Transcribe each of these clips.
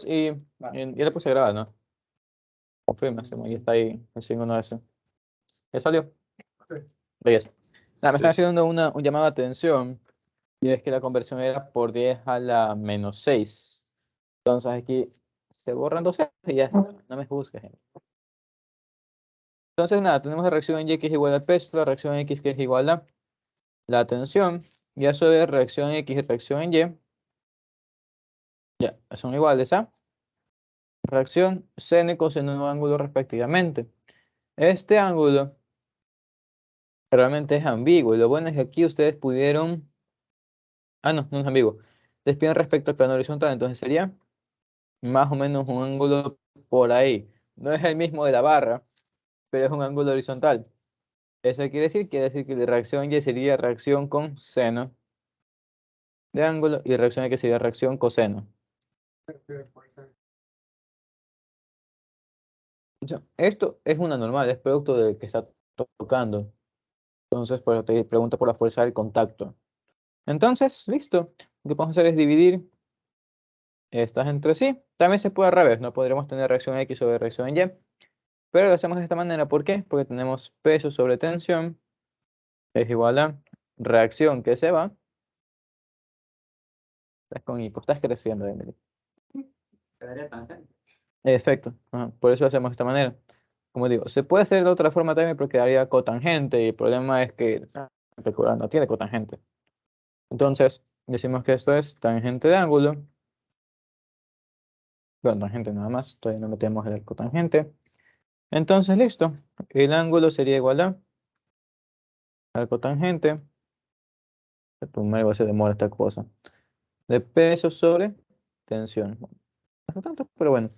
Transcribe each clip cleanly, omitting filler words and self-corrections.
Y ya le puse a grabar, ¿no? Confirma, ya está ahí el signo de eso. ¿Ya salió? Belleza. Nada, me están haciendo un llamado de atención y es que la conversión era por 10 a la menos 6. Entonces aquí se borran dos ceros y ya está. No me juzgues, gente. Entonces nada, tenemos la reacción en Y que es igual al peso, la reacción en X que es igual a la tensión, y a su vez reacción en X y reacción en Y, ya, son iguales a reacción seno y coseno de un ángulo respectivamente. Este ángulo realmente es ambiguo, y lo bueno es que aquí ustedes pudieron, no es ambiguo, despiden respecto al plano horizontal, entonces sería más o menos un ángulo por ahí. No es el mismo de la barra, pero es un ángulo horizontal. ¿Eso quiere decir que la reacción Y sería reacción con seno de ángulo y reacción X sería reacción coseno. O sea, esto es una normal, es producto de que está tocando. Entonces, pues te pregunto por la fuerza del contacto. Entonces, listo. Lo que podemos hacer es dividir estas entre sí. También se puede al revés, no podremos tener reacción X sobre reacción Y. Pero lo hacemos de esta manera. ¿Por qué? Porque tenemos peso sobre tensión es igual a reacción que se va. Estás con hipo, estás creciendo, Emily. Efecto. Ajá, por eso lo hacemos de esta manera. Como digo, se puede hacer de otra forma también, pero quedaría cotangente. Y el problema es que el peculiar no tiene cotangente. Entonces, decimos que esto es tangente de ángulo. Bueno, tangente nada más. Todavía no metemos el cotangente. Entonces, listo. El ángulo sería igual a al cotangente. Primero se demora esta cosa. De peso sobre tensión. Bueno, no tanto, pero bueno.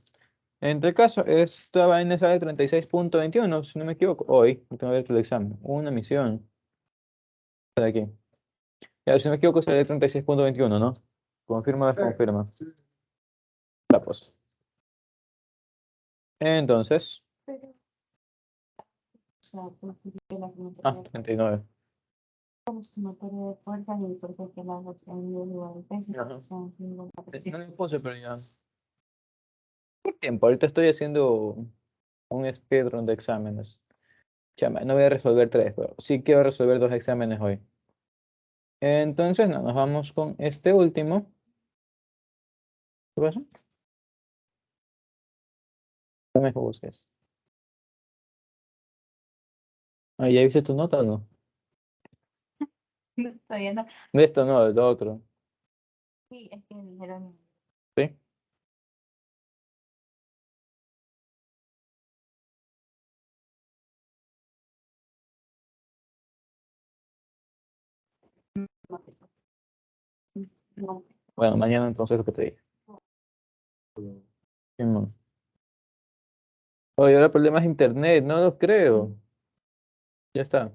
En el caso, esta vaina sale 36.21, si no me equivoco. Hoy, tengo que ver el examen. Una misión. De aquí. Ya, si no me equivoco, sale 36.21, ¿no? Confirma, desconfirma. La pues. Entonces. 39. No le puse, pero ya. ¿Qué tiempo? Ahorita estoy haciendo un speedrun de exámenes. Chama, no voy a resolver 3, pero sí quiero resolver 2 exámenes hoy. Entonces, no, nos vamos con este último. ¿Qué pasa? No me busques. Ah, ¿ya viste tu nota o no? No, todavía no. De esto no, del otro. Sí, es que me dijeron. ¿Sí? No. Bueno, mañana entonces lo que te dije. Simón. Oye, ahora el problema es internet, no lo creo. Ya está.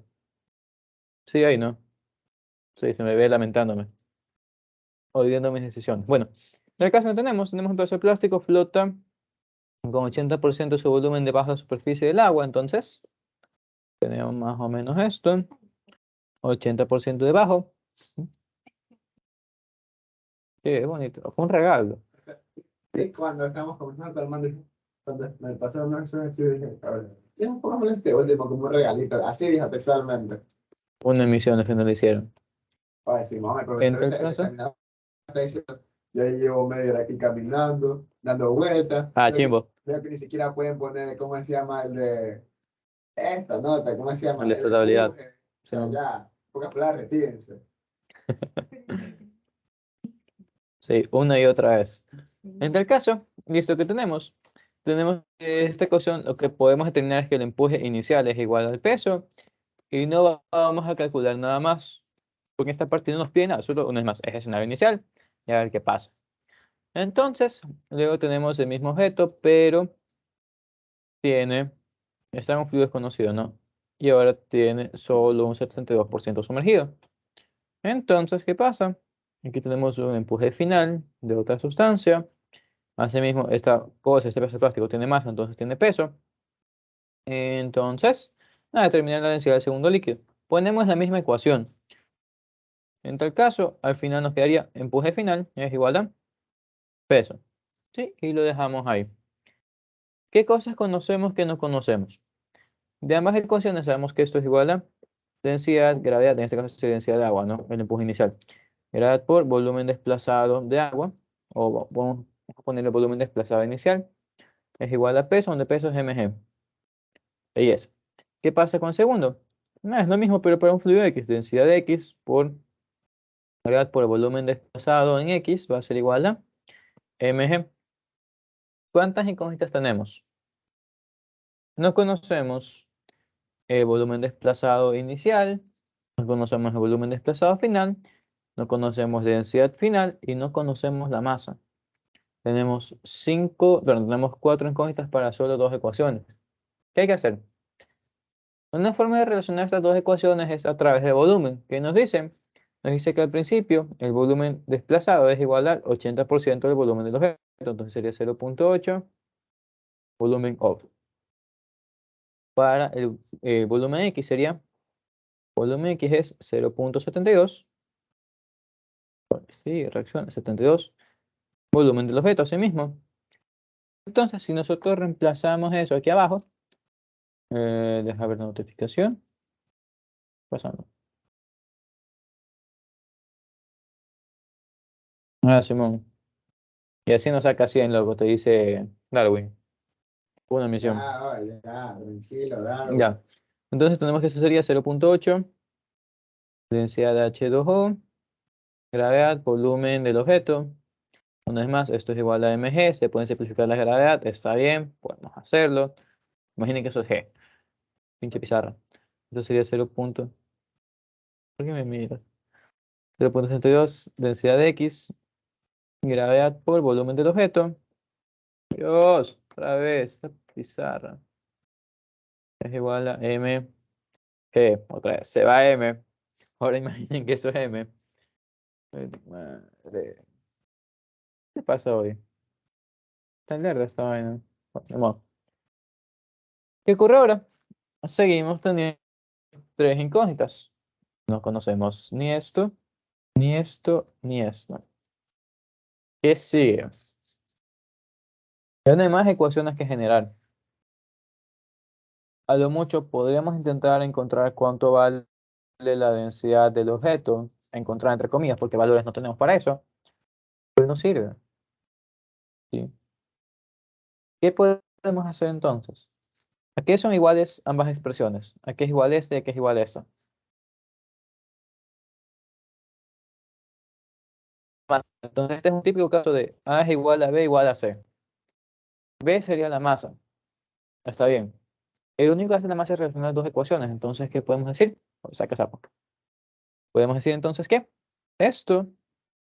Sí, ahí no. Sí, se me ve lamentándome. Odiando mis decisiones. Bueno, en el caso que tenemos un pedazo de plástico, flota con 80% de su volumen debajo de la superficie del agua. Entonces, tenemos más o menos esto. 80% debajo. Qué bonito. Fue un regalo. Sí, cuando estábamos conversando, Armando, cuando me pasaron una acción así, dije, a ver, ya un poco este último como un regalito, así dijo textualmente. Una emisión que no le hicieron. Para decir, mamá, el En profesor el este caso. examinador está diciendo, yo llevo media hora aquí caminando, dando vueltas, Chimbo. veo que ni siquiera pueden poner, ¿cómo se llama? El de esta nota, ¿cómo se llama? El de El flotabilidad. empuje. O sea, ya, pocas palabras, retírense. Sí, una y otra vez. En tal caso, listo que tenemos. Tenemos que esta ecuación, lo que podemos determinar es que el empuje inicial es igual al peso y no vamos a calcular nada más. Porque esta parte no nos pide nada, solo una vez más, es el escenario inicial y a ver qué pasa. Entonces, luego tenemos el mismo objeto, pero está en un fluido desconocido, ¿no? Y ahora tiene solo un 72% sumergido. Entonces, ¿qué pasa? Aquí tenemos un empuje final de otra sustancia. Asimismo, esta cosa, este pedazo de plástico tiene masa, entonces tiene peso. Entonces, nada, determinar la densidad del segundo líquido. Ponemos la misma ecuación. En tal caso, al final nos quedaría empuje final es igual a peso. ¿sí? Y lo dejamos ahí. ¿Qué cosas conocemos que no conocemos? De ambas ecuaciones sabemos que esto es igual a densidad, gravedad, en este caso es densidad de agua, ¿no? El empuje inicial. Gravedad por volumen desplazado de agua, o vamos a ponerle volumen desplazado inicial, es igual a peso, donde peso es mg. Y es. ¿Qué pasa con el segundo? No, es lo mismo, pero para un fluido X, densidad de X por gravedad por volumen desplazado en X va a ser igual a mg. ¿Cuántas incógnitas tenemos? No conocemos el volumen desplazado inicial, no conocemos el volumen desplazado final, no conocemos la densidad final y no conocemos la masa. Tenemos tenemos 4 incógnitas para solo 2 ecuaciones. ¿Qué hay que hacer? Una forma de relacionar estas 2 ecuaciones es a través de volumen. ¿Qué nos dicen? Nos dice que al principio el volumen desplazado es igual al 80% del volumen del objeto. Entonces sería 0.8 volumen of. Para el volumen X sería, volumen X es 0.72. Sí, reacciona, 72. Volumen del objeto, así mismo. Entonces, si nosotros reemplazamos eso aquí abajo, deja ver la notificación. Pasando. Ah, Simón. Y así nos saca 100, loco, te dice Darwin. Una misión. Ya, vale, ya, tranquilo, dale. Ya. Entonces tenemos que eso sería 0.8, densidad de H2O, gravedad, volumen del objeto. Una vez más, esto es igual a mg, se pueden simplificar la gravedad, está bien, podemos hacerlo. Imaginen que eso es g, pinche pizarra. Esto sería 0. ¿Por qué me miras? 0.62, densidad de X, gravedad por volumen del objeto. Dios, otra vez, esta pizarra. Es igual a mg, otra vez, se va m. Ahora imaginen que eso es m. Ay, madre. ¿Qué pasa hoy? Tan larga esta vaina. Bueno, ni modo. ¿Qué ocurre ahora? Seguimos teniendo 3 incógnitas. No conocemos ni esto, ni esto, ni esto. ¿Qué sigue? Ya no hay más ecuaciones que generar. A lo mucho podríamos intentar encontrar cuánto vale la densidad del objeto. Encontrar entre comillas, porque valores no tenemos para eso. Pero no sirve. ¿Sí? ¿Qué podemos hacer entonces? ¿A qué son iguales ambas expresiones? ¿A qué es igual este y a qué es igual esto? Entonces este es un típico caso de A es igual a B igual a C. B sería la masa. Está bien. El único que hace la masa es relacionar dos ecuaciones. Entonces, ¿qué podemos decir? Saca sapo. Podemos decir entonces que esto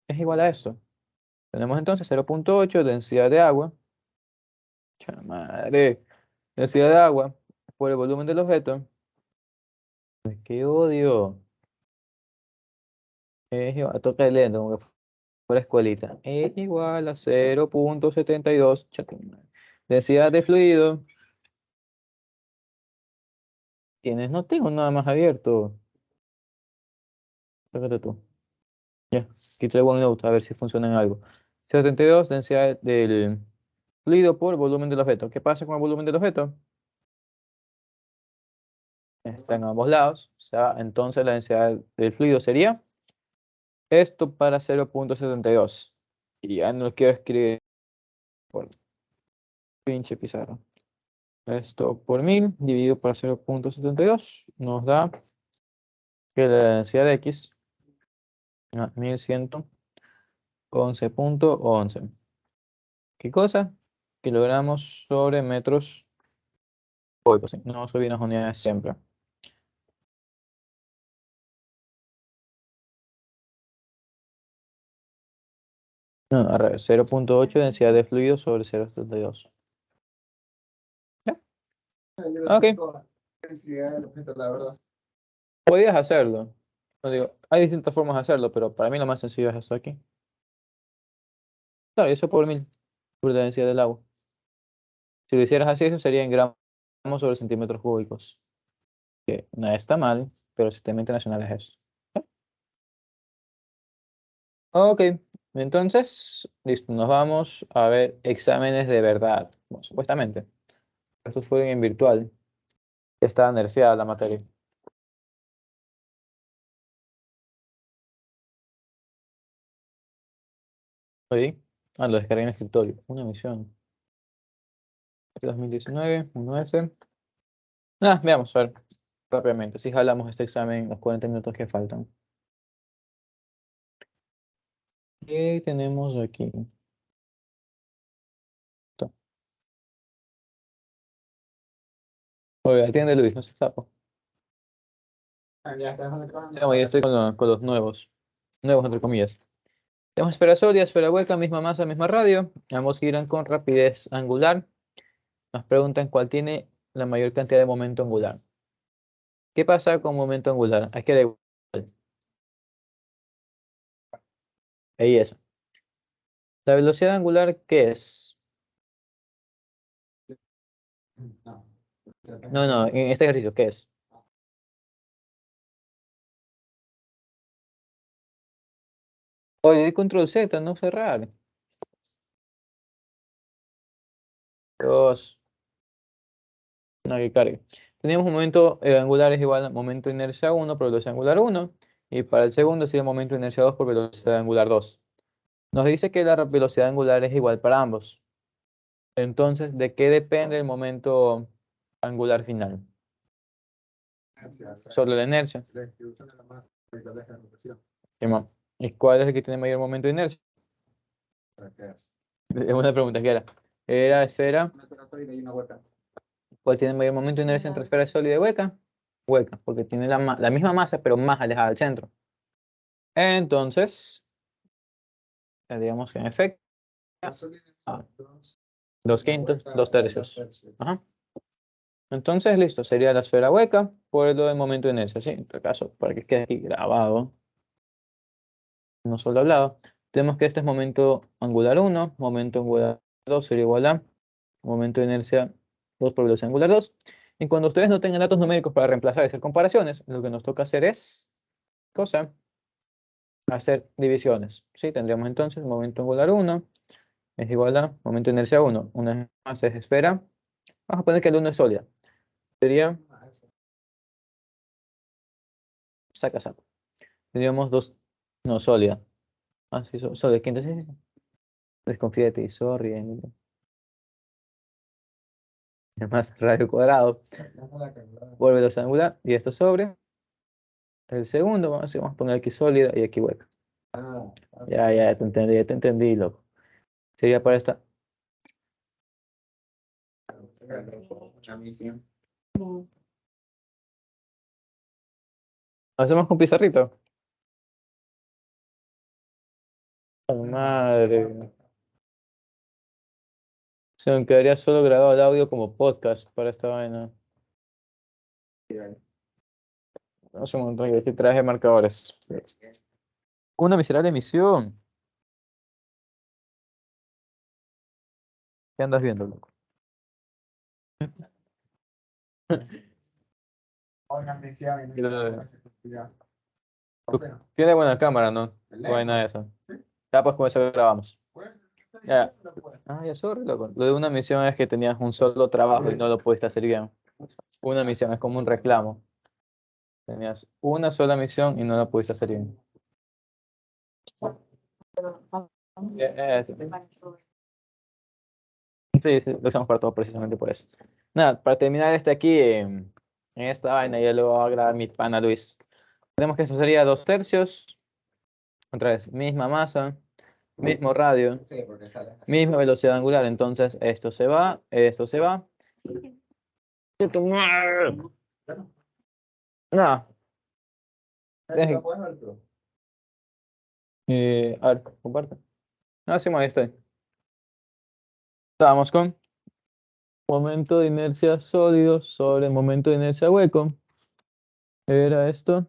es igual a esto. Tenemos entonces 0.8 densidad de agua. Cha madre. Densidad de agua por el volumen del objeto. Pues, ¡qué odio! Es igual, toca el lento, como que fuera escuelita. Es igual a 0.72. Cha tu madre. Densidad de fluido. Tienes, no tengo nada más abierto. Sácate tú. Ya, quito el OneNote a ver si funciona en algo. 72, densidad del fluido por volumen del objeto. ¿Qué pasa con el volumen del objeto? Está en ambos lados. O sea, entonces la densidad del fluido sería esto para 0.72. Y ya no lo quiero escribir por pinche pizarra. Esto por 1000 dividido por 0.72 nos da que la densidad de X 1111. ¿Qué cosa? Kilogramos sobre metros cúbicos. Sí, no soy bien las unidades siempre. No, al revés, 0.8 densidad de fluido sobre 0.72. ¿Ya? Yo Ok, tengo la densidad del objeto, la verdad. podías hacerlo. No digo, hay distintas formas de hacerlo, pero para mí lo más sencillo es esto aquí. Claro, eso por 1000, por la densidad del agua. Si lo hicieras así, eso sería en gramos sobre centímetros cúbicos. Que no está mal, pero el sistema internacional es eso. ¿Ya? Ok, Entonces, listo, nos vamos a ver exámenes de verdad. Bueno, supuestamente. Estos fueron en virtual. Estaba nerfeada la materia. Oye, lo descargué en el escritorio. Una misión. 2019, uno S. Veamos, a ver, rápidamente. Si jalamos este examen los 40 minutos que faltan. ¿Qué tenemos aquí? Oye, atiende Luis, no se sapo. Ya estás No, ya estoy con los nuevos. Nuevos entre comillas. Tenemos esfera sólida, esfera hueca, misma masa, misma radio. Ambos giran con rapidez angular. Nos preguntan cuál tiene la mayor cantidad de momento angular. ¿Qué pasa con momento angular? Aquí da igual. Ahí eso. ¿La velocidad angular qué es? No, en este ejercicio, ¿qué es? Oye, di control Z, no cerrar. Dos. No, que cargue. Tenemos un momento angular es igual a momento de inercia 1 por velocidad angular 1. Y para el segundo sería momento de inercia 2 por velocidad angular 2. Nos dice que la velocidad angular es igual para ambos. Entonces, ¿de qué depende el momento angular final? Solo la inercia. Simón. ¿Y cuál es el que tiene mayor momento de inercia? Es una pregunta que era. Era esfera. ¿Cuál tiene mayor momento de inercia entre esfera sólida y hueca? Hueca, porque tiene la misma masa, pero más alejada del centro. Entonces, digamos que en efecto, ah, 2/5, 2/3. Ajá. Entonces, listo, sería la esfera hueca por lo del momento de inercia. Sí, en todo caso, para que quede aquí grabado, no solo hablado. Tenemos que este es momento angular 1, momento angular 2 sería igual a momento de inercia 2 por velocidad angular 2. Y cuando ustedes no tengan datos numéricos para reemplazar y hacer comparaciones, lo que nos toca hacer es, cosa, hacer divisiones. ¿Sí? Tendríamos entonces momento angular 1 es igual a momento de inercia 1. Una masa es esfera. Vamos a poner que el 1 es sólida. Sería, saca. Tendríamos dos, no, sólida. Sí, sólida. ¿Quién entonces? Desconfía de ti, sorry, Emilio. Es más radio cuadrado por velocidad angular. Y esto sobre el segundo. Vamos a poner aquí sólida y aquí hueca. Ya te entendí, loco. Sería para esta. ¿Hacemos con pizarrito? Oh, madre. Se me quedaría solo grabado el audio como podcast para esta vaina. No sé, un montón. Aquí traje marcadores. Una miserable emisión. ¿Qué andas viendo, loco? Tiene buena cámara, ¿no? Buena esa. Ya, pues con eso grabamos. Ya. Ya, sorry, loco. Lo de una misión es que tenías un solo trabajo y no lo pudiste hacer bien. Una misión es como un reclamo. Tenías una sola misión y no la pudiste hacer bien. Sí, lo usamos para todo precisamente por eso. Nada, para terminar este aquí, en esta vaina, ya lo va a grabar mi pana Luis. Tenemos que eso sería 2/3. Otra vez, misma masa, mismo radio, misma velocidad angular. Entonces, esto se va, esto se va. No. A ver, comparte. Sí, ahí estoy. Estábamos con momento de inercia sólido sobre momento de inercia hueco. Era esto.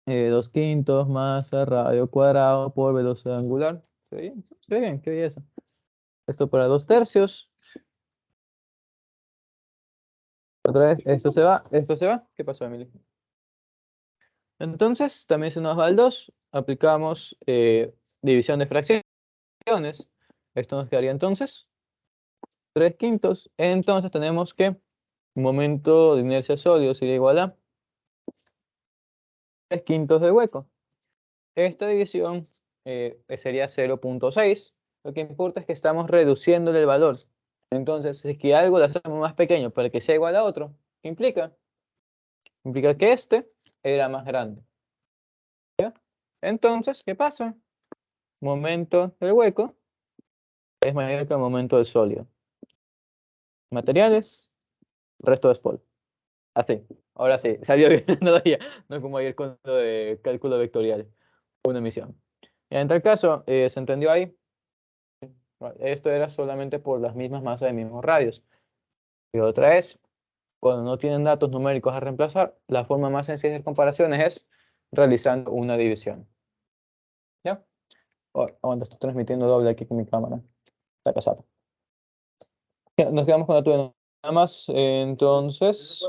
2/5 masa radio cuadrado por velocidad angular. ¿Se ve bien? Qué belleza. Esto para 2/3. Otra vez, esto se va, esto se va. ¿Qué pasó, Emily? Entonces, también se nos va el 2. Aplicamos división de fracciones. Esto nos quedaría entonces 3/5. Entonces tenemos que momento de inercia sólido sería igual a 3/5 del hueco. Esta división sería 0.6. Lo que importa es que estamos reduciéndole el valor. Entonces, si es que algo lo hacemos más pequeño para que sea igual a otro, ¿qué implica? Implica que este era más grande. ¿Ya? Entonces, ¿qué pasa? Momento del hueco es mayor que el momento del sólido. Materiales, resto de polvo. Así. Ahora sí, salió bien. No como ayer con lo de cálculo vectorial. Una emisión. En tal caso, ¿se entendió ahí? Esto era solamente por las mismas masas de mismos radios. Y otra es, cuando no tienen datos numéricos a reemplazar, la forma más sencilla de hacer comparaciones es realizando una división. ¿Ya? Aguanta, estoy transmitiendo doble aquí con mi cámara. Está casado. Ya, nos quedamos con la tuya nada más. Entonces,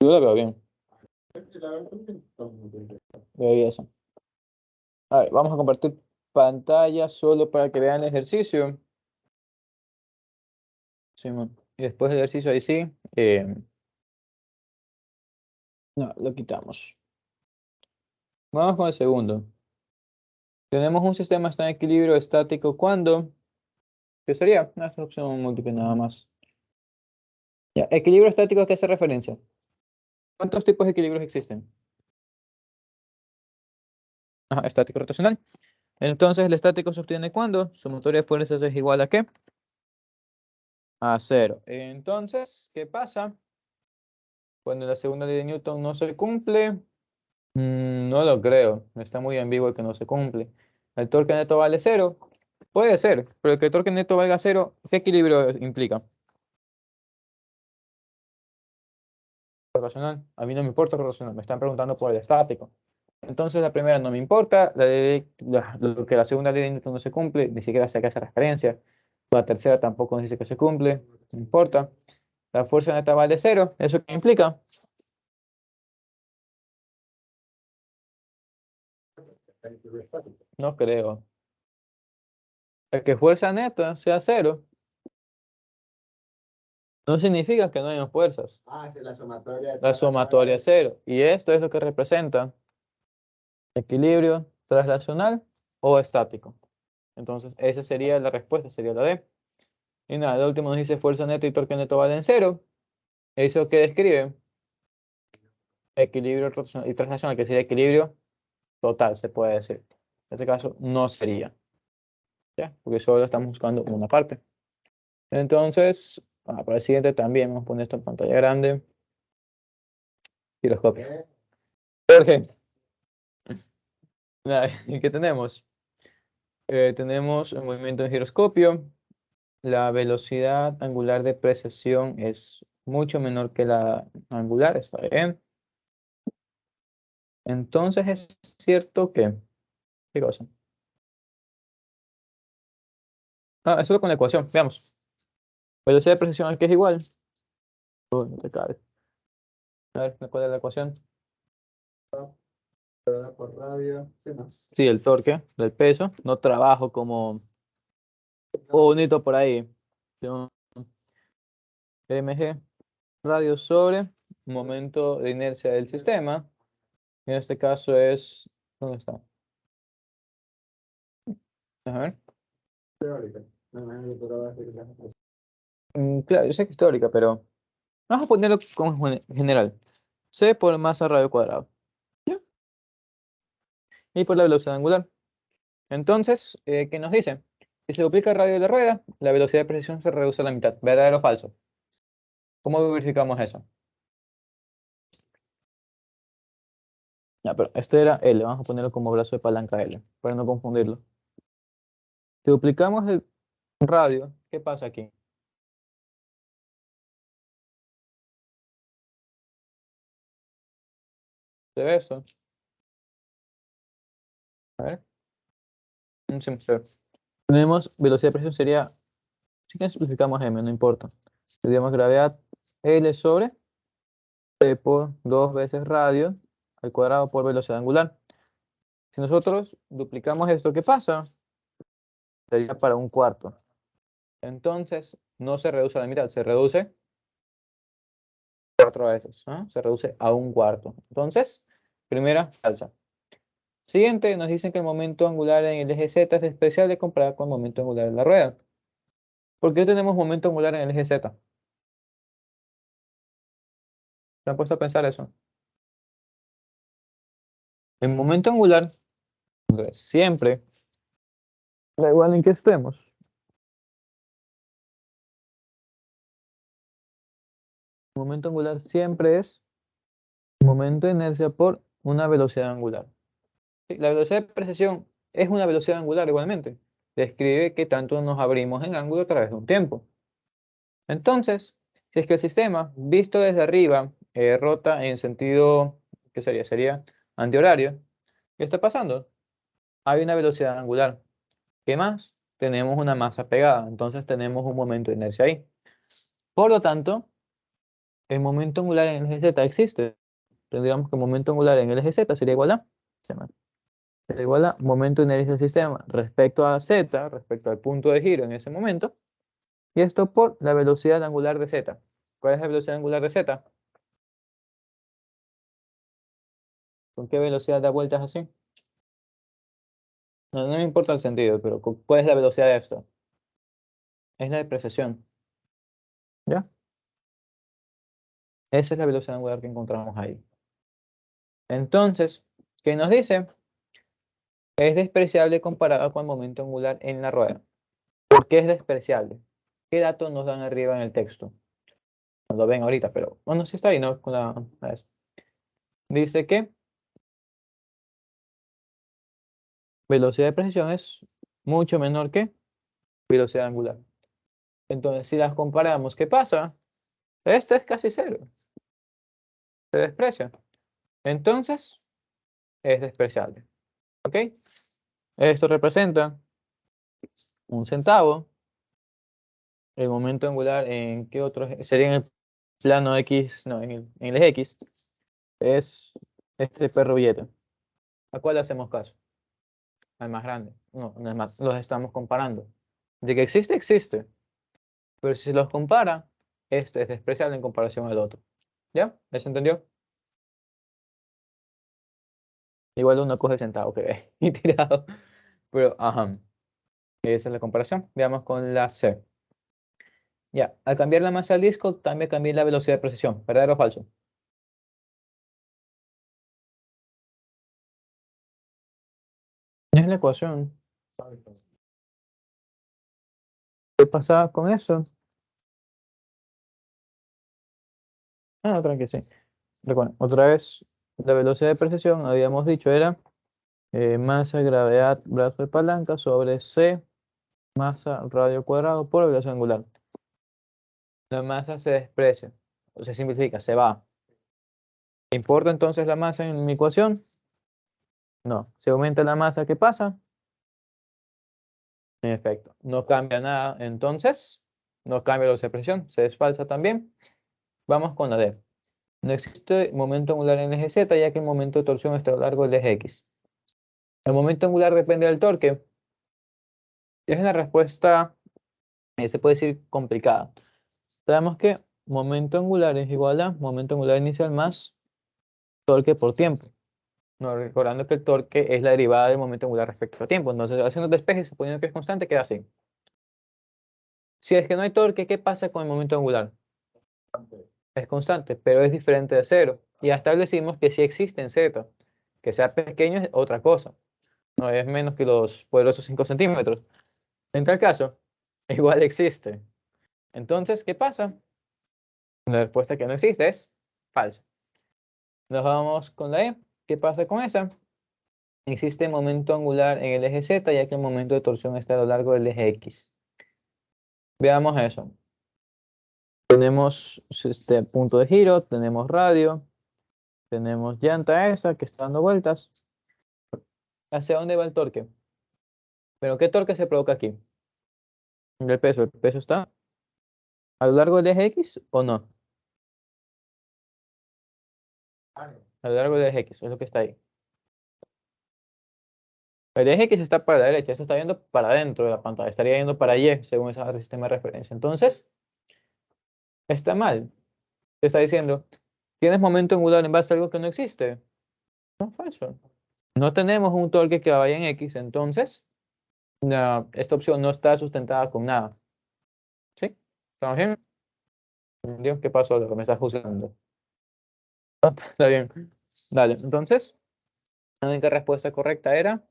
yo la veo bien. Veo bien eso. A ver, vamos a compartir pantalla solo para que vean el ejercicio. Simón. Y después del ejercicio ahí sí. No, lo quitamos. Vamos con el segundo. Tenemos un sistema está en equilibrio estático cuando, ¿qué sería? Esta opción múltiple nada más. Ya, equilibrio estático, ¿a qué hace referencia? ¿Cuántos tipos de equilibrios existen? Ajá, estático rotacional. Entonces, el estático se obtiene cuando sumatoria de fuerzas es igual a ¿qué? A 0. Entonces, ¿qué pasa? Cuando la segunda ley de Newton no se cumple, no lo creo. Está muy ambiguo que no se cumple. ¿El torque neto vale 0? Puede ser, pero que el torque neto valga 0, ¿qué equilibrio implica? Rotacional. A mí no me importa el rotacional, me están preguntando por el estático. Entonces la primera no me importa, lo que la segunda ley de Newton no se cumple, ni siquiera sé qué hace referencia. La tercera tampoco nos dice que se cumple, no importa. La fuerza neta vale 0, ¿eso qué implica? No creo. El que fuerza neta sea 0 no significa que no haya fuerzas. Ah, sí, la sumatoria. La sumatoria es 0. Y esto es lo que representa equilibrio traslacional o estático. Entonces, esa sería la respuesta, sería la D. Y nada, el último nos dice fuerza neta y torque neto valen 0. Eso que describe equilibrio rotacional y traslacional, que sería equilibrio total, se puede decir. En este caso, no sería. ¿Ya? Porque solo estamos buscando una parte. Entonces, para el siguiente también vamos a poner esto en pantalla grande. Giroscopio. Jorge, nada, ¿y qué tenemos? Tenemos el movimiento de giroscopio. La velocidad angular de precesión es mucho menor que la angular, está bien. Entonces es cierto que, ¿qué cosa? Ah, eso con la ecuación, veamos. Velocidad de precesión aquí es igual. Uy, no te cabe. A ver, ¿cuál es la ecuación? Por radio, ¿qué más? Sí, el torque del peso. No trabajo como bonito por ahí. mg radio sobre momento de inercia del sistema. En este caso es, ¿dónde está? A ver. Teórica. No, no, yo creo que va a ser Claro, yo sé que es teórica, pero vamos a ponerlo como general. C por masa radio cuadrado. ¿Ya? Y por la velocidad angular. Entonces, ¿qué nos dice? Si se duplica el radio de la rueda, la velocidad de precesión se reduce a la mitad. ¿Verdadero o falso? ¿Cómo verificamos eso? Ya, pero este era L. Vamos a ponerlo como brazo de palanca L, para no confundirlo. Si duplicamos el radio, ¿qué pasa aquí? ¿Se ve eso? A ver. Sí, se ve. Tenemos velocidad de presión sería, si que simplificamos M, no importa. Tendríamos gravedad L sobre P por 2 veces radio al cuadrado por velocidad angular. Si nosotros duplicamos esto, ¿qué pasa? Sería para un cuarto. Entonces, no se reduce a la mitad, se reduce 4 veces, ¿no? Se reduce a un cuarto. Entonces, primera, falsa. Siguiente, nos dicen que el momento angular en el eje Z es despreciable comparado con el momento angular en la rueda. ¿Por qué tenemos momento angular en el eje Z? ¿Se han puesto a pensar eso? El momento angular siempre, da igual en qué estemos, el momento angular siempre es momento de inercia por una velocidad angular. Sí, la velocidad de precesión es una velocidad angular igualmente. Describe que tanto nos abrimos en ángulo a través de un tiempo. Entonces, si es que el sistema, visto desde arriba, rota en sentido, ¿qué sería? Sería antihorario. ¿Qué está pasando? Hay una velocidad angular. ¿Qué más? Tenemos una masa pegada, entonces tenemos un momento de inercia ahí. Por lo tanto, el momento angular en el eje Z existe. Tendríamos que el momento angular en el eje Z sería igual a, sería igual a momento de inercia del sistema respecto a Z, respecto al punto de giro en ese momento, y esto por la velocidad angular de Z. ¿Cuál es la velocidad angular de Z? ¿Con qué velocidad da vueltas así? No, no me importa el sentido, pero ¿cuál es la velocidad de esto? Es la de precesión. ¿Ya? Esa es la velocidad angular que encontramos ahí. Entonces, ¿qué nos dice? Es despreciable comparado con el momento angular en la rueda. ¿Por qué es despreciable? ¿Qué datos nos dan arriba en el texto? No lo ven ahorita, pero bueno, sí está ahí, ¿no? Con eso. Dice que velocidad de precesión es mucho menor que velocidad angular. Entonces, si las comparamos, ¿qué pasa? Este es casi cero. Se desprecia. Entonces, es despreciable. ¿Ok? Esto representa 1 centavo. El momento angular en qué otro sería en el plano X, no, en el eje X, es este perro billete. ¿A cuál hacemos caso? Al más grande. No, no es más, los estamos comparando. De que existe, existe. Pero si los compara, este es despreciable en comparación al otro. ¿Ya? ¿Ya se entendió? Igual uno coge el centavo que ve y tirado. Pero, ajá. Esa es la comparación. Veamos con la C. Ya, al cambiar la masa del disco, también cambia la velocidad de precesión. ¿Verdadero o falso? Es la ecuación. ¿Qué pasa con eso? Ah, tranqui, sí. Recuerden, otra vez, la velocidad de precesión, habíamos dicho, era masa, gravedad, brazo de palanca sobre C, masa, radio cuadrado por velocidad angular. La masa se desprecia, o se simplifica, se va. ¿Importa entonces la masa en mi ecuación? No. ¿Se aumenta la masa, qué pasa? En efecto, no cambia nada. Entonces, no cambia la velocidad de presión, se desfalsa también. Vamos con la D. No existe momento angular en el eje Z, ya que el momento de torsión está a lo largo del eje X. El momento angular depende del torque. Es una respuesta, se puede decir, complicada. Sabemos que momento angular es igual a momento angular inicial más torque por tiempo. No, recordando que el torque es la derivada del momento angular respecto a tiempo. Entonces, haciendo despeje, suponiendo que es constante, queda así. Si es que no hay torque, ¿qué pasa con el momento angular? Es constante, pero es diferente de cero. Y ya establecimos que sí existe en Z. Que sea pequeño es otra cosa. No es menos que los poderosos 5 centímetros. En tal caso, igual existe. Entonces, ¿qué pasa? La respuesta que no existe es falsa. Nos vamos con la E. ¿Qué pasa con esa? Existe momento angular en el eje Z, ya que el momento de torsión está a lo largo del eje X. Veamos eso. Tenemos este punto de giro, tenemos radio, tenemos llanta esa que está dando vueltas. ¿Hacia dónde va el torque? ¿Pero qué torque se provoca aquí? El peso está a lo largo del eje X o no? A lo largo del eje X, es lo que está ahí. El eje X está para la derecha, esto está yendo para adentro de la pantalla, estaría yendo para Y según ese sistema de referencia. Entonces, está mal. Te está diciendo, ¿tienes momento angular en base a algo que no existe? No, falso. No tenemos un torque que vaya en X, entonces esta opción no está sustentada con nada. ¿Sí? ¿Estamos bien? Dios, ¿qué pasó? Lo que me estás juzgando. Está bien. Dale, entonces, la única respuesta correcta era,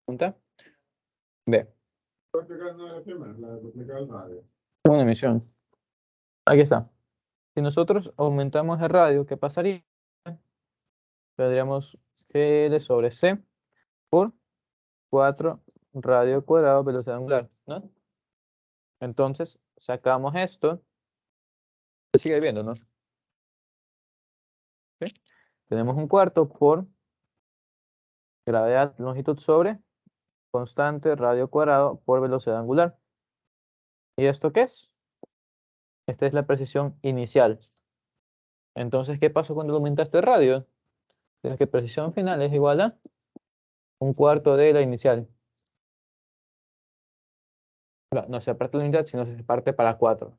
punta, B. Una emisión. Aquí está. Si nosotros aumentamos el radio, ¿qué pasaría? Tendríamos L sobre C por 4 radio cuadrado velocidad angular, ¿no? Entonces, sacamos esto. Se sigue viendo, ¿no? ¿Sí? Tenemos un cuarto por gravedad longitud sobre constante radio cuadrado por velocidad angular. ¿Y esto qué es? Esta es la precisión inicial. Entonces, ¿qué pasó cuando aumentaste el radio? Tienes que precisión final es igual a un cuarto de la inicial. No se parte la unidad, sino se parte para 4.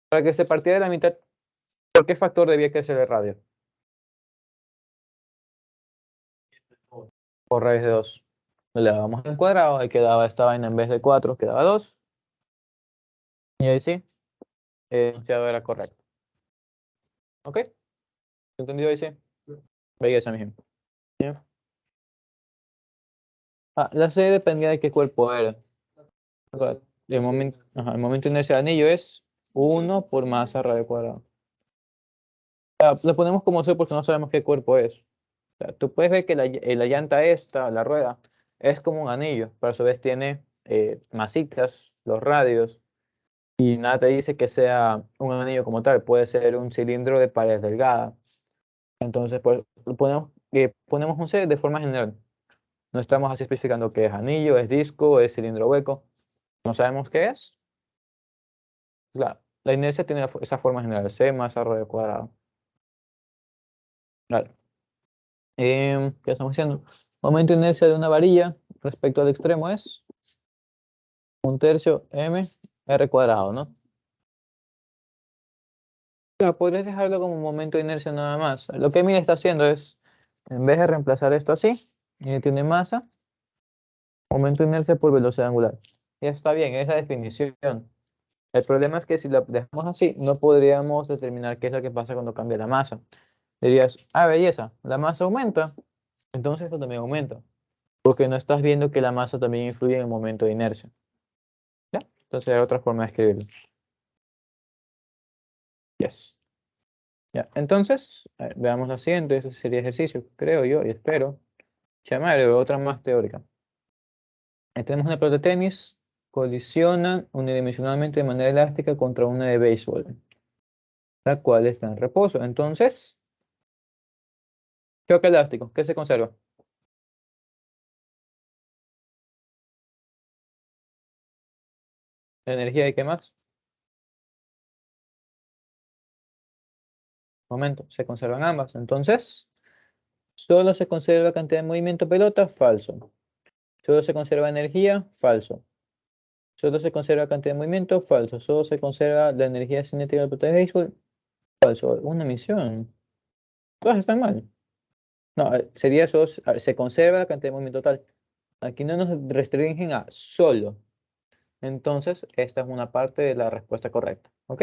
Para que se partiera de la mitad, ¿por qué factor debía crecer el radio? Por raíz de 2. Le dábamos al cuadrado, ahí quedaba esta vaina en vez de 4, quedaba 2. Y ahí sí, el enunciado era correcto. ¿Ok? ¿Entendido ahí sí? Belleza, mi ejemplo. Bien. La C dependía de qué cuerpo era. El momento de inercia del anillo es 1 por masa radio cuadrado. Lo ponemos como C porque no sabemos qué cuerpo es. O sea, tú puedes ver que la llanta esta, la rueda, es como un anillo, pero a su vez tiene masitas, los radios, y nada te dice que sea un anillo como tal, puede ser un cilindro de pared delgada. Entonces, pues, ponemos un C de forma general. No estamos así especificando qué es anillo, es disco, es cilindro hueco. No sabemos qué es. La inercia tiene esa forma general, C más R de cuadrado. Vale. ¿Qué estamos haciendo? Momento de inercia de una varilla respecto al extremo es 1/3 m r cuadrado, ¿no? Claro, podrías dejarlo como momento de inercia nada más. Lo que Emil está haciendo es, en vez de reemplazar esto así, y tiene masa, momento de inercia por velocidad angular. Ya está bien, esa definición. El problema es que si la dejamos así, no podríamos determinar qué es lo que pasa cuando cambia la masa. Dirías, belleza, la masa aumenta, entonces esto también aumenta. Porque no estás viendo que la masa también influye en el momento de inercia. ¿Ya? Entonces hay otra forma de escribirlo. Yes. Ya, entonces, a ver, veamos la siguiente. Ese sería ejercicio, creo yo, y espero. Chamadre, otra más teórica. Tenemos una pelota de tenis, colisionan unidimensionalmente de manera elástica contra una de béisbol, la cual está en reposo. Entonces, choque elástico, ¿qué se conserva? Energía y qué más. Momento, se conservan ambas. Entonces, solo se conserva cantidad de movimiento pelota, falso. Solo se conserva energía, falso. Solo se conserva cantidad de movimiento, falso. Solo se conserva la energía cinética del pelota de béisbol, falso. Una emisión. Todas están mal. No, sería solo, se conserva la cantidad de movimiento total. Aquí no nos restringen a solo. Entonces, esta es una parte de la respuesta correcta. ¿Ok?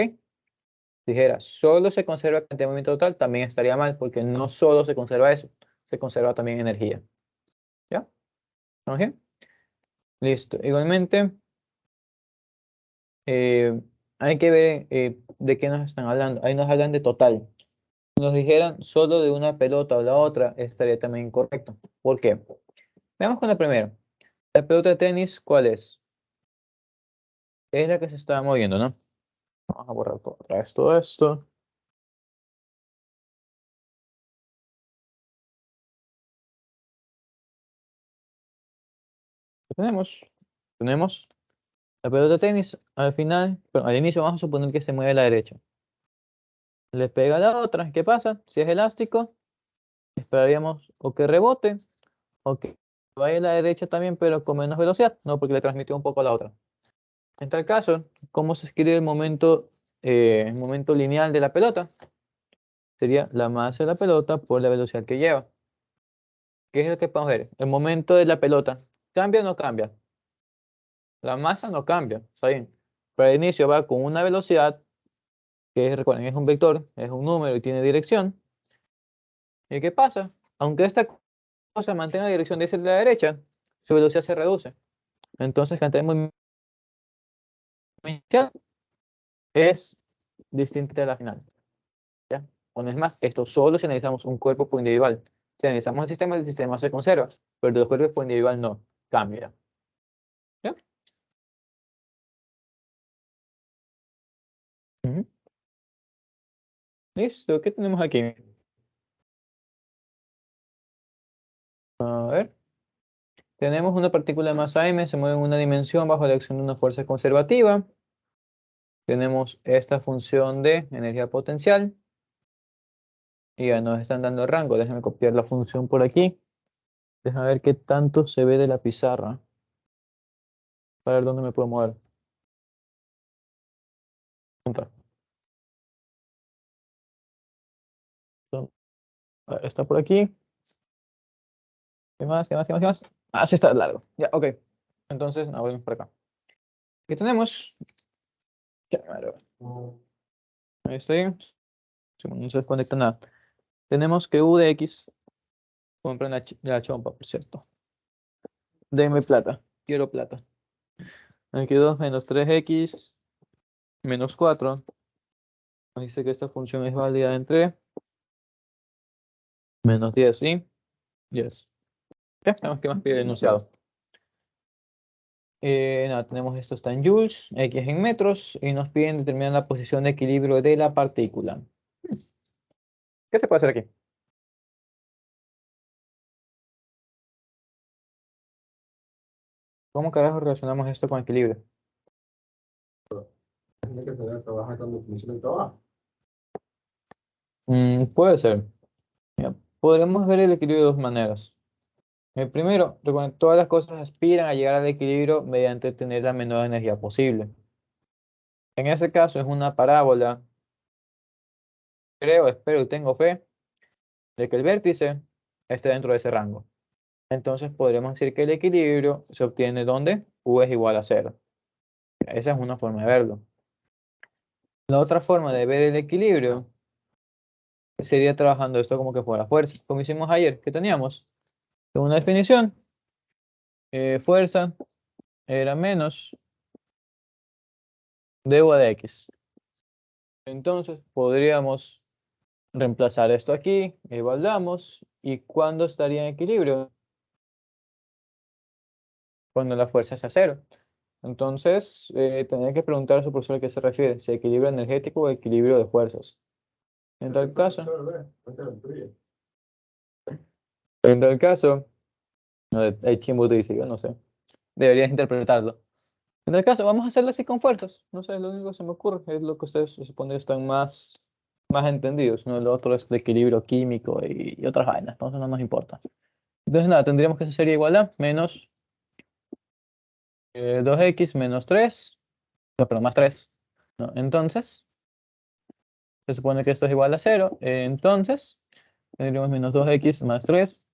Si dijera, solo se conserva cantidad de movimiento total, también estaría mal, porque no solo se conserva eso, se conserva también energía. ¿Ya? ¿Estamos bien? Listo. Igualmente, hay que ver de qué nos están hablando. Ahí nos hablan de total. Si nos dijeran solo de una pelota o la otra, estaría también incorrecto. ¿Por qué? Veamos con la primera. La pelota de tenis, ¿cuál es? Es la que se está moviendo, ¿no? Vamos a borrar otra vez todo esto. Tenemos la pelota de tenis. Al final, bueno, al inicio vamos a suponer que se mueve a la derecha. Le pega a la otra. ¿Qué pasa? Si es elástico, esperaríamos o que rebote o que vaya a la derecha también, pero con menos velocidad, no, porque le transmitió un poco a la otra. En tal caso, ¿cómo se escribe el momento lineal de la pelota? Sería la masa de la pelota por la velocidad que lleva. ¿Qué es lo que podemos ver? El momento de la pelota, ¿cambia o no cambia? La masa no cambia, está bien. Pero al inicio va con una velocidad, que recuerden, es un vector, es un número y tiene dirección. ¿Y qué pasa? Aunque esta cosa mantenga la dirección de la derecha, su velocidad se reduce. Entonces, la cantidad de movimiento inicial es distinta de la final. ¿Ya? Una vez más, esto solo si analizamos un cuerpo por individual. Si analizamos el sistema se conserva, pero los cuerpos por individual no, cambia. ¿Ya? Ujú. Listo, ¿qué tenemos aquí? A ver. Tenemos una partícula de masa m, se mueve en una dimensión bajo la acción de una fuerza conservativa. Tenemos esta función de energía potencial. Y ya nos están dando rango. Déjenme copiar la función por aquí. Déjame ver qué tanto se ve de la pizarra. Para ver dónde me puedo mover. Punta. Está por aquí. ¿Qué más? ¿Qué más? ¿Qué más? ¿Qué más? Ah, sí está largo. Ya, ok. Entonces, volvemos para acá. ¿Qué tenemos? Claro. Ahí está bien. No se desconecta nada. Tenemos que U de X. Compren la chompa, por cierto. Denme plata. Quiero plata. Aquí 2 menos 3x menos 4. Nos dice que esta función es válida entre menos 10 y 10. Ya, tenemos que más pide el enunciado. Nada, tenemos esto está en joules, x en metros, y nos piden determinar la posición de equilibrio de la partícula. ¿Qué se puede hacer aquí? ¿Cómo carajo relacionamos esto con equilibrio? Tiene que tener trabajar con definición de trabajo. Puede ser. Mira, podremos ver el equilibrio de dos maneras. Primero, recuerden, todas las cosas aspiran a llegar al equilibrio mediante tener la menor energía posible. En ese caso es una parábola. Creo, espero y tengo fe de que el vértice esté dentro de ese rango. Entonces podremos decir que el equilibrio se obtiene donde U es igual a 0. Esa es una forma de verlo. La otra forma de ver el equilibrio sería trabajando esto como que fuera fuerza, como hicimos ayer, que teníamos una definición, fuerza era menos du de x. Entonces podríamos reemplazar esto aquí, evaluamos, y ¿cuándo estaría en equilibrio? Cuando la fuerza sea 0. Entonces, tendría que preguntar a su profesor a qué se refiere, si equilibrio energético o equilibrio de fuerzas. En tal caso, no, el chimbo te dice, yo no sé, deberías interpretarlo. En tal caso, vamos a hacerlo así con fuerzas. No sé, lo único que se me ocurre es lo que ustedes se supone están más entendidos, ¿no? Lo otro es el equilibrio químico y otras vainas, entonces no nos importa. Entonces, nada, tendríamos que hacer sería igual a menos 2x menos 3, no, pero más 3. ¿No? Entonces, se supone que esto es igual a 0. Entonces, tendríamos menos 2x más 3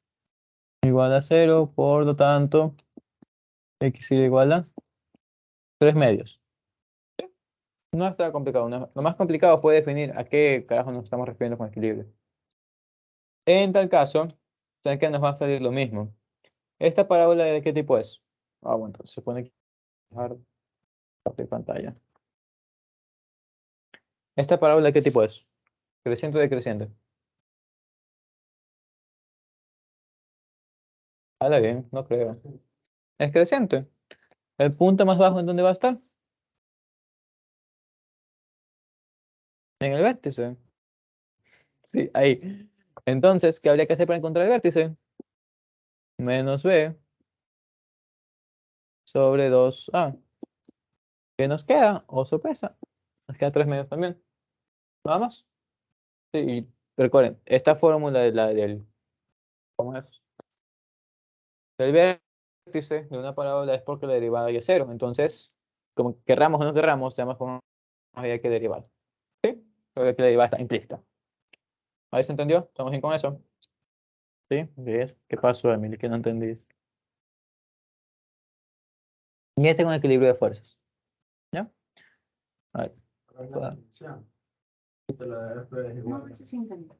igual a 0. Por lo tanto, x igual a 3 medios. No está complicado. Lo más complicado fue definir a qué carajo nos estamos refiriendo con equilibrio. En tal caso, saben que nos va a salir lo mismo. ¿Esta parábola de qué tipo es? Bueno, entonces se supone que dejar de pantalla. ¿Esta parábola de qué tipo es? ¿Creciente o decreciente? Hala bien, no creo. Es creciente. ¿El punto más bajo en dónde va a estar? En el vértice. Sí, ahí. Entonces, ¿qué habría que hacer para encontrar el vértice? Menos b sobre 2a. ¿Qué nos queda? O sorpresa. Nos queda 3 medios también. ¿Nada más? Sí, y recuerden, esta fórmula de la del... ¿Cómo es? del vértice de una parábola es porque la derivada ya es cero. Entonces, como querramos o no querramos, tenemos como había que derivar. ¿Sí? Porque la derivada está implícita. ¿Ahí se entendió? ¿Estamos bien con eso? ¿Sí? ¿Ves? ¿Qué pasó, Emily? Que no entendiste. Y este con equilibrio de fuerzas. ¿Ya? A ver. La definición de la F es igual No, a- eso sí entendí.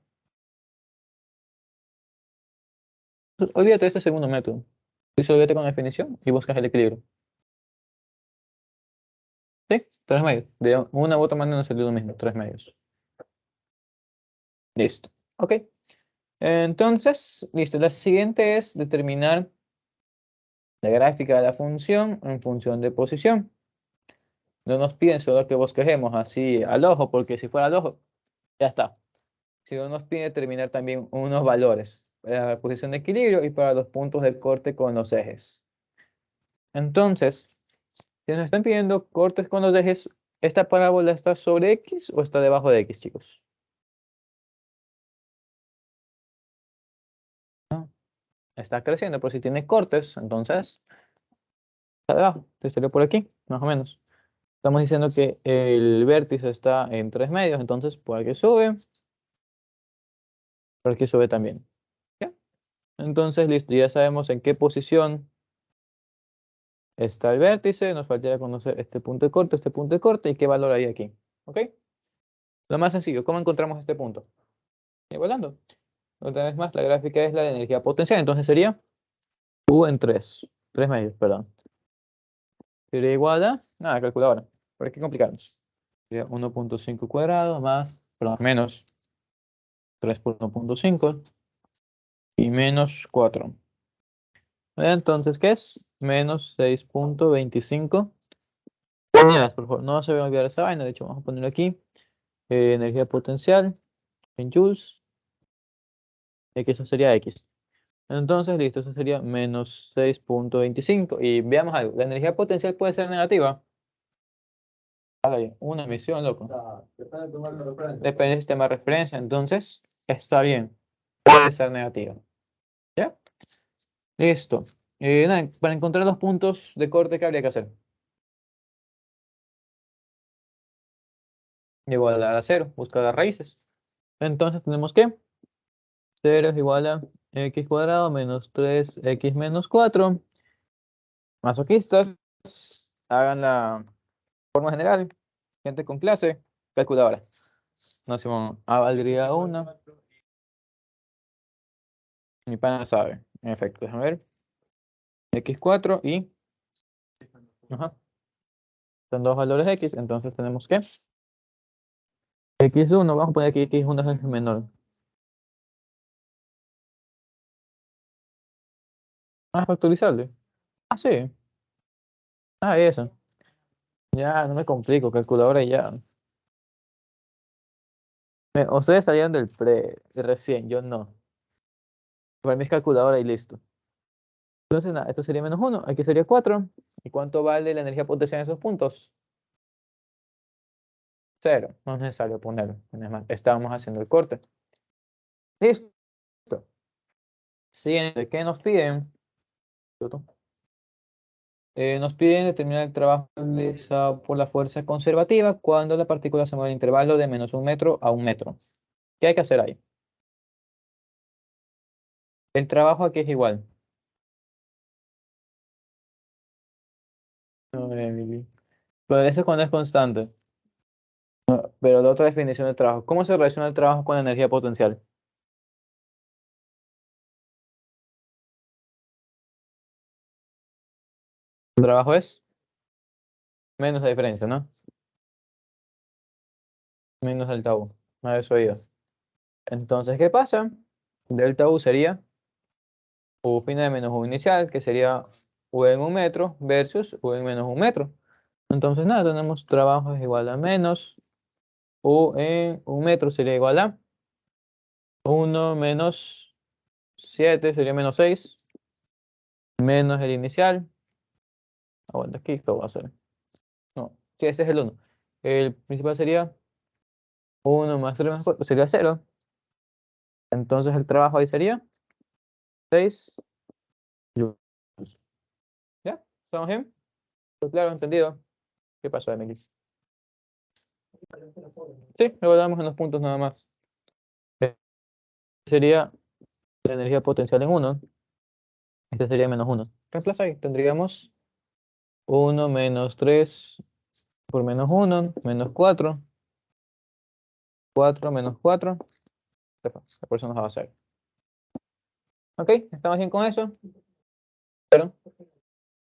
Olvídate de este segundo método. Disolvete con definición y buscas el equilibrio. ¿Sí? Tres medios. De una u otra manera nos salió lo mismo. Tres medios. Listo. Ok. Entonces, listo. La siguiente es determinar la gráfica de la función en función de posición. No nos piden solo que bosquejemos así al ojo, porque si fuera al ojo, ya está. Sino nos pide determinar también unos valores para la posición de equilibrio y para los puntos de corte con los ejes. Entonces, si nos están pidiendo cortes con los ejes, ¿esta parábola está sobre X o está debajo de X, chicos? No, está creciendo, pero si tiene cortes, entonces está debajo. Estaría por aquí, más o menos. Estamos diciendo que el vértice está en 3 medios, entonces por aquí sube, por aquí sube también. ¿Ya? Entonces, listo, ya sabemos en qué posición está el vértice, nos faltaría conocer este punto de corte y qué valor hay aquí. ¿Ok? Lo más sencillo, ¿cómo encontramos este punto? Igualando. Otra vez más, la gráfica es la de energía potencial, entonces sería U en 3 medios, perdón. Sería igual a, nada, calculadora, ¿para qué complicarnos? Sería 1.5 cuadrado más, perdón, menos 3 por 1.5 y menos 4. Entonces, ¿qué es? Menos 6.25 unidades, por favor. No se va a olvidar esa vaina, de hecho vamos a ponerlo aquí. Energía potencial en joules, que eso sería X. Entonces, listo, eso sería menos 6.25. Y veamos algo, la energía potencial puede ser negativa. Vale, una emisión, loco. Depende de tu valor de referencia. Depende del sistema de referencia, entonces está bien. Puede ser negativa. ¿Ya? Listo. Nada, para encontrar los puntos de corte, ¿qué habría que hacer? Igual a cero, buscar las raíces. Entonces tenemos que 0 es igual a x cuadrado menos 3x menos 4. Masoquistas, hagan la forma general. Gente con clase, calculadora. No sé, A valdría 1. Mi pana sabe. En efecto, déjame ver. X4 y... Ajá. Son dos valores X, entonces tenemos que X1, vamos a poner aquí X1 es el menor. Ah, factorizable. Ah, sí. Ah, eso. Ya, no me complico, calculadora y ya. Ustedes salían del pre recién, yo no. Para mí es calculadora y listo. Entonces, nada, esto sería menos 1, aquí sería 4. ¿Y cuánto vale la energía potencial en esos puntos? 0. No es necesario ponerlo. Además, estábamos haciendo el corte. Listo. Siguiente, ¿qué nos piden? Nos piden determinar el trabajo realizado por la fuerza conservativa cuando la partícula se mueve en intervalo de menos 1 metro a 1 metro. ¿Qué hay que hacer ahí? El trabajo aquí es igual. No, Emily. Pero eso es cuando es constante. Pero la otra definición de trabajo. ¿Cómo se relaciona el trabajo con la energía potencial? El trabajo es menos la diferencia, ¿no? Menos delta U. No habéis oído. Entonces, ¿qué pasa? Delta U sería U final menos U inicial, que sería U en 1 metro versus U en menos 1 metro. Entonces, nada, tenemos trabajo es igual a menos U en 1 metro sería igual a 1 menos 7 sería menos 6 menos el inicial. Bueno, aquí lo voy a hacer. No, sí, ese es el 1. El principal sería 1 más 3 más 4 sería 0. Entonces el trabajo ahí sería 6 ¿Estamos bien? ¿Todo claro? ¿Entendido? ¿Qué pasó, Emily? Sí, lo damos en los puntos nada más. Sería la energía potencial en 1. Este sería menos 1. Reemplaza ahí. Tendríamos 1 menos 3 por menos 1, menos 4. 4 menos 4. Por eso nos va a hacer. ¿Ok? ¿Estamos bien con eso? Pero,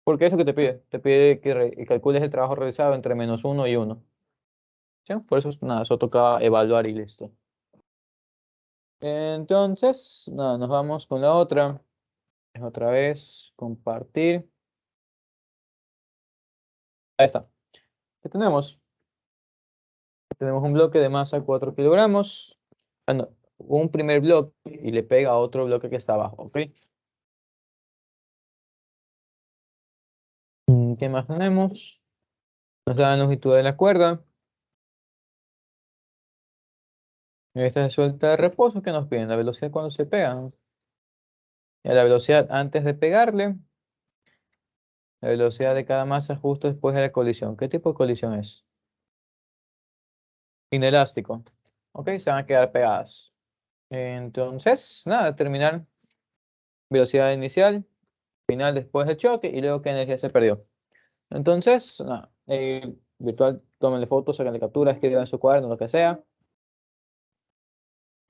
porque eso que te pide. Te pide que calcules el trabajo realizado entre menos 1 y 1. ¿Sí? Por eso, nada, eso toca evaluar y listo. Entonces, nada, nos vamos con la otra. Es otra vez compartir. Ahí está. ¿Qué tenemos? Tenemos un bloque de masa 4 kilogramos. Ah, no, un primer bloque y le pega a otro bloque que está abajo. ¿Ok? ¿Qué más tenemos? Nos da la longitud de la cuerda. Esta se suelta de reposo que nos piden. La velocidad cuando se pegan. Y la velocidad antes de pegarle. La velocidad de cada masa justo después de la colisión. ¿Qué tipo de colisión es? Inelástico. Ok, se van a quedar pegadas. Entonces, nada, terminar velocidad inicial, final después del choque y luego qué energía se perdió. Entonces, nada, virtual, tómenle fotos, sáquenle capturas, escriban en su cuaderno, lo que sea.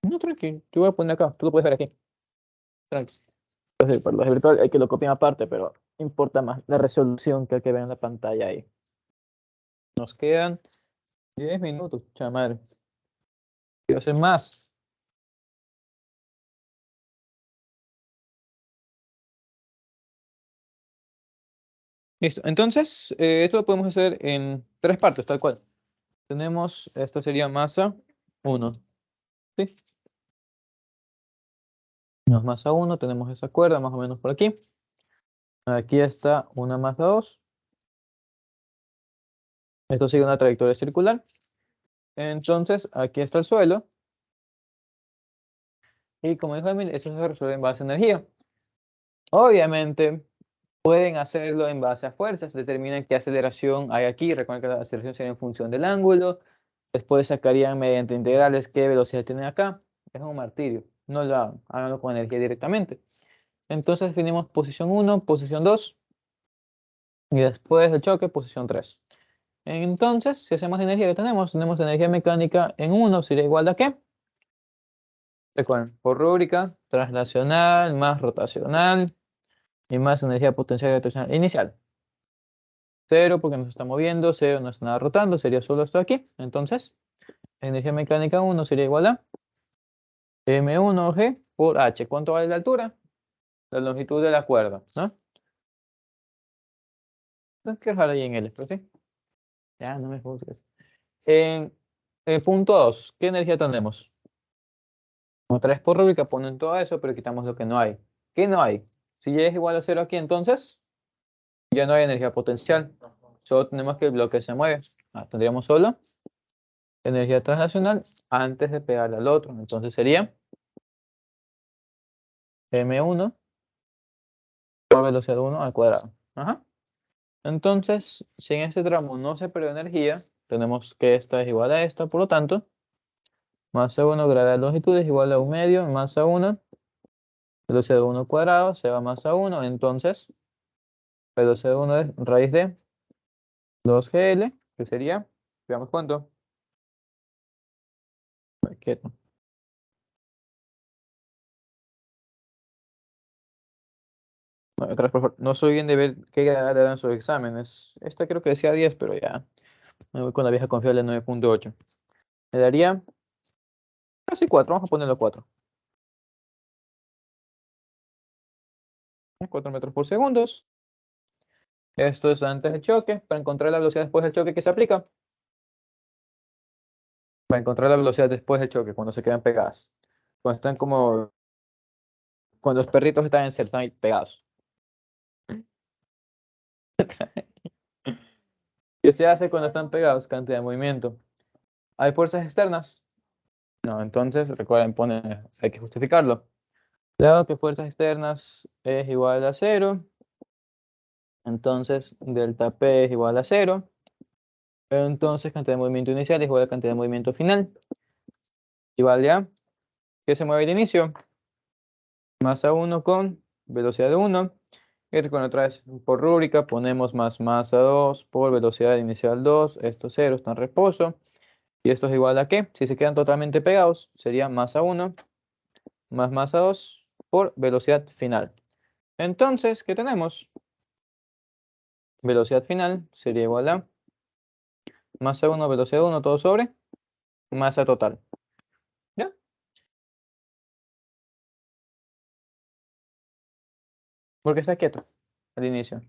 No, tranqui, te voy a poner acá, tú lo puedes ver aquí. Tranqui. Entonces, para los de virtual hay que lo copien aparte, pero importa más la resolución que el que ven en la pantalla ahí. Nos quedan 10 minutos, chamadre. Quiero hacer más. Listo, entonces, esto lo podemos hacer en 3 partes, tal cual. Tenemos, esto sería masa 1. ¿Sí? Nos masa 1, tenemos esa cuerda más o menos por aquí. Aquí está una masa 2. Esto sigue una trayectoria circular. Entonces, aquí está el suelo. Y como dijo Emil, eso se resuelve en base a energía. Obviamente, pueden hacerlo en base a fuerzas. Determinan qué aceleración hay aquí. Recuerden que la aceleración sería en función del ángulo. Después sacarían mediante integrales qué velocidad tienen acá. Es un martirio. No lo hagan. Háganlo con energía directamente. Entonces definimos posición 1, posición 2. Y después del choque, posición 3. Entonces, si hacemos energía que tenemos energía mecánica en 1 sería igual a ¿qué? Recuerden, por rúbrica, translacional más rotacional y más energía potencial gravitacional inicial. 0 porque nos está moviendo, 0 no está nada rotando, sería solo esto aquí. Entonces, energía mecánica 1 sería igual a M1G por H. ¿Cuánto vale la altura? La longitud de la cuerda, ¿no? Entonces, quiero dejar ahí en L, pero sí. Ya, no me juzgues. En el punto 2, ¿qué energía tenemos? Otra vez por rúbrica ponen todo eso, pero quitamos lo que no hay. ¿Qué no hay? Si y es igual a 0 aquí, entonces ya no hay energía potencial. Solo tenemos que el bloque se mueve. Tendríamos solo energía translacional antes de pegarle al otro. Entonces sería M1 por velocidad 1 al cuadrado. Ajá. Entonces, si en este tramo no se perdió energía, tenemos que esta es igual a esta, por lo tanto, masa 1 grados de longitud es igual a 1 medio, masa 1, velocidad 1 cuadrado, se va masa 1, entonces, velocidad 1 es raíz de 2GL, que sería, veamos cuánto. Quieto. Bueno, otra vez, por favor. No soy bien de ver qué grado le dan sus exámenes. Esta creo que decía 10, pero ya me voy con la vieja confiable 9.8. Le daría casi 4, vamos a ponerlo 4. 4 metros por segundo. Esto es antes del choque. Para encontrar la velocidad después del choque, ¿qué se aplica? Para encontrar la velocidad después del choque, cuando se quedan pegadas. Cuando están como... Cuando los perritos están en están ahí pegados. ¿Qué se hace cuando están pegados? Cantidad de movimiento. ¿Hay fuerzas externas? No, entonces recuerden, hay que justificarlo. Dado que fuerzas externas es igual a 0, Entonces, delta P es igual a 0. Pero entonces, cantidad de movimiento inicial es igual a cantidad de movimiento final. Igual a ¿qué se mueve de inicio? Masa 1 con velocidad de 1. Y recuerden otra vez, por rúbrica ponemos más masa 2 por velocidad inicial 2. Estos 0 están en reposo. ¿Y esto es igual a qué? Si se quedan totalmente pegados, sería masa 1 más masa 2 por velocidad final. Entonces, ¿qué tenemos? Velocidad final sería igual a masa 1, velocidad 1, todo sobre masa total. ¿Ya? Porque está quieto al inicio.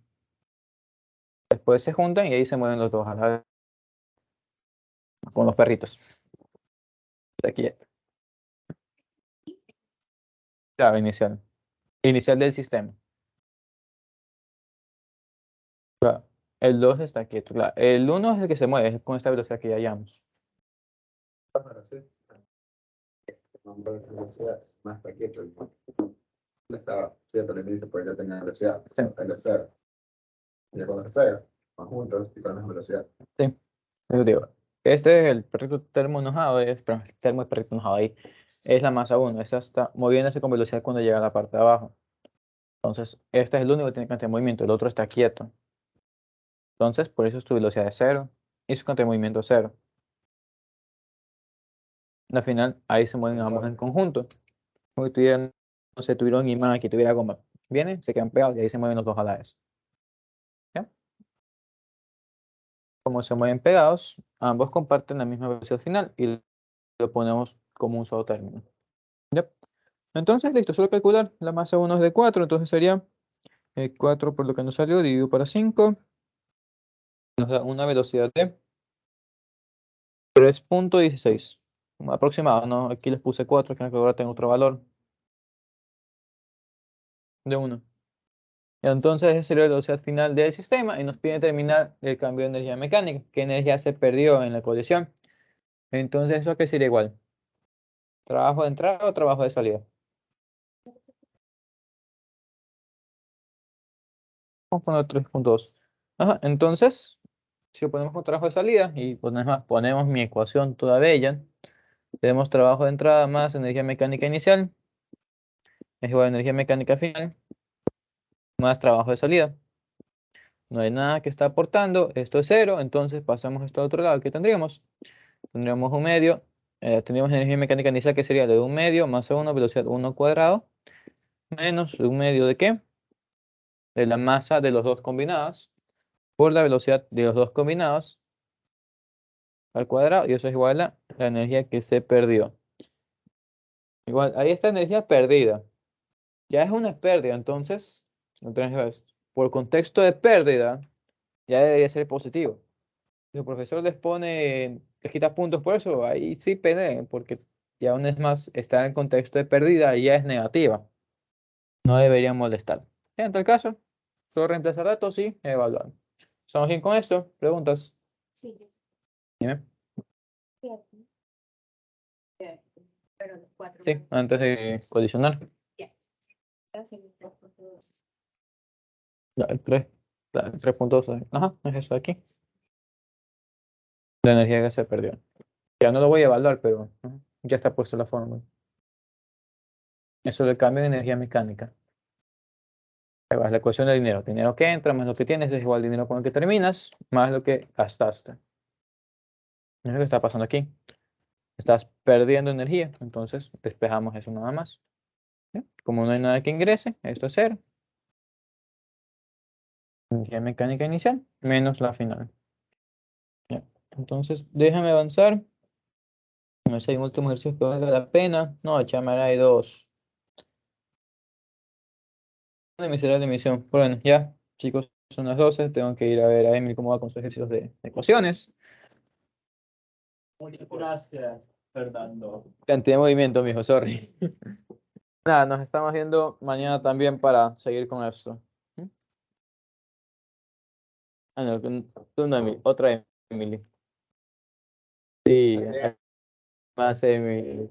Después se juntan y ahí se mueven los dos a la vez. Con los perritos. Está quieto. Claro, inicial. Inicial del sistema. Claro. El 2 está quieto. Claro. El 1 es el que se mueve, es con esta velocidad que ya hallamos. Ahora sí. Velocidad más paquete. No estaba cierto al inicio porque ya tenía velocidad. Sí. El cero. Y cuando se pega, van juntos y con la velocidad. Sí. Yo digo, este es el perrito termo enojado, perdón, el termo del perrito enojado ahí. Es la masa 1. Esta está moviéndose con velocidad cuando llega a la parte de abajo. Entonces, este es el único que tiene cantidad de movimiento, el otro está quieto. Entonces, por eso su velocidad es 0 y su cantidad de movimiento es 0. Al final, ahí se mueven ambos en conjunto. Como si tuvieran, no sé, tuviera un imán aquí, tuviera goma. Vienen, se quedan pegados y ahí se mueven los dos a la vez. ¿Ya? Como se mueven pegados, ambos comparten la misma velocidad final y lo ponemos como un solo término. ¿Ya? Entonces, listo, solo calcular. La masa 1 es de 4, entonces sería 4 por lo que nos salió, dividido para 5. Nos da una velocidad de 3.16. Aproximado, ¿no? Aquí les puse 4, que ahora tengo otro valor de 1. Entonces, esa sería la velocidad final del sistema y nos pide determinar el cambio de energía mecánica, qué energía se perdió en la colisión. Entonces, ¿eso qué sería igual? ¿Trabajo de entrada o trabajo de salida? Vamos a poner 3.2. Ajá, entonces, si lo ponemos con trabajo de salida y ponemos mi ecuación toda bella, tenemos trabajo de entrada más energía mecánica inicial es igual a energía mecánica final más trabajo de salida. No hay nada que está aportando, esto es 0, entonces pasamos esto al otro lado. ¿Qué tendríamos? Tendríamos un medio, tendríamos energía mecánica inicial que sería de un medio más 1, velocidad 1 cuadrado, menos de un medio ¿de qué? De la masa de los dos combinados, por la velocidad de los dos combinados al cuadrado, y eso es igual a la energía que se perdió. Igual, ahí está energía perdida. Ya es una pérdida, entonces, otra vez, por contexto de pérdida, ya debería ser positivo. Si el profesor les quita puntos por eso, ahí sí peleen, porque ya una vez más está en contexto de pérdida y ya es negativa. No debería molestar. En tal caso, solo reemplazar datos y evaluar. ¿Estamos bien con esto? ¿Preguntas? Sí, Dime. cierto. Pero los 4. Sí, antes de colisionar. Gracias, los 3.2. Ya, el 3. El 3.2. Ajá, es eso de aquí. La energía que se perdió. Ya no lo voy a evaluar, pero ya está puesto la fórmula. Eso es el cambio de energía mecánica. Ahí va, la ecuación de dinero. Dinero que entra más lo que tienes es igual al dinero con el que terminas, más lo que gastaste. Es lo que está pasando aquí. Estás perdiendo energía, entonces despejamos eso nada más. ¿Sí? Como no hay nada que ingrese, esto es 0. Energía mecánica inicial menos la final. Ya. Entonces, déjame avanzar. A ver si hay un último ejercicio que valga la pena. No, chamar hay 2. Una miserable emisión. Bueno, ya, chicos, son las 12. Tengo que ir a ver a Emily cómo va con sus ejercicios de ecuaciones. Muchas gracias, Fernando. Cantidad de movimiento, mijo, sorry. Nada, nos estamos viendo mañana también para seguir con esto. ¿Mm? Ah, no, tú no, Emily, otra Emily. Sí, más Emily.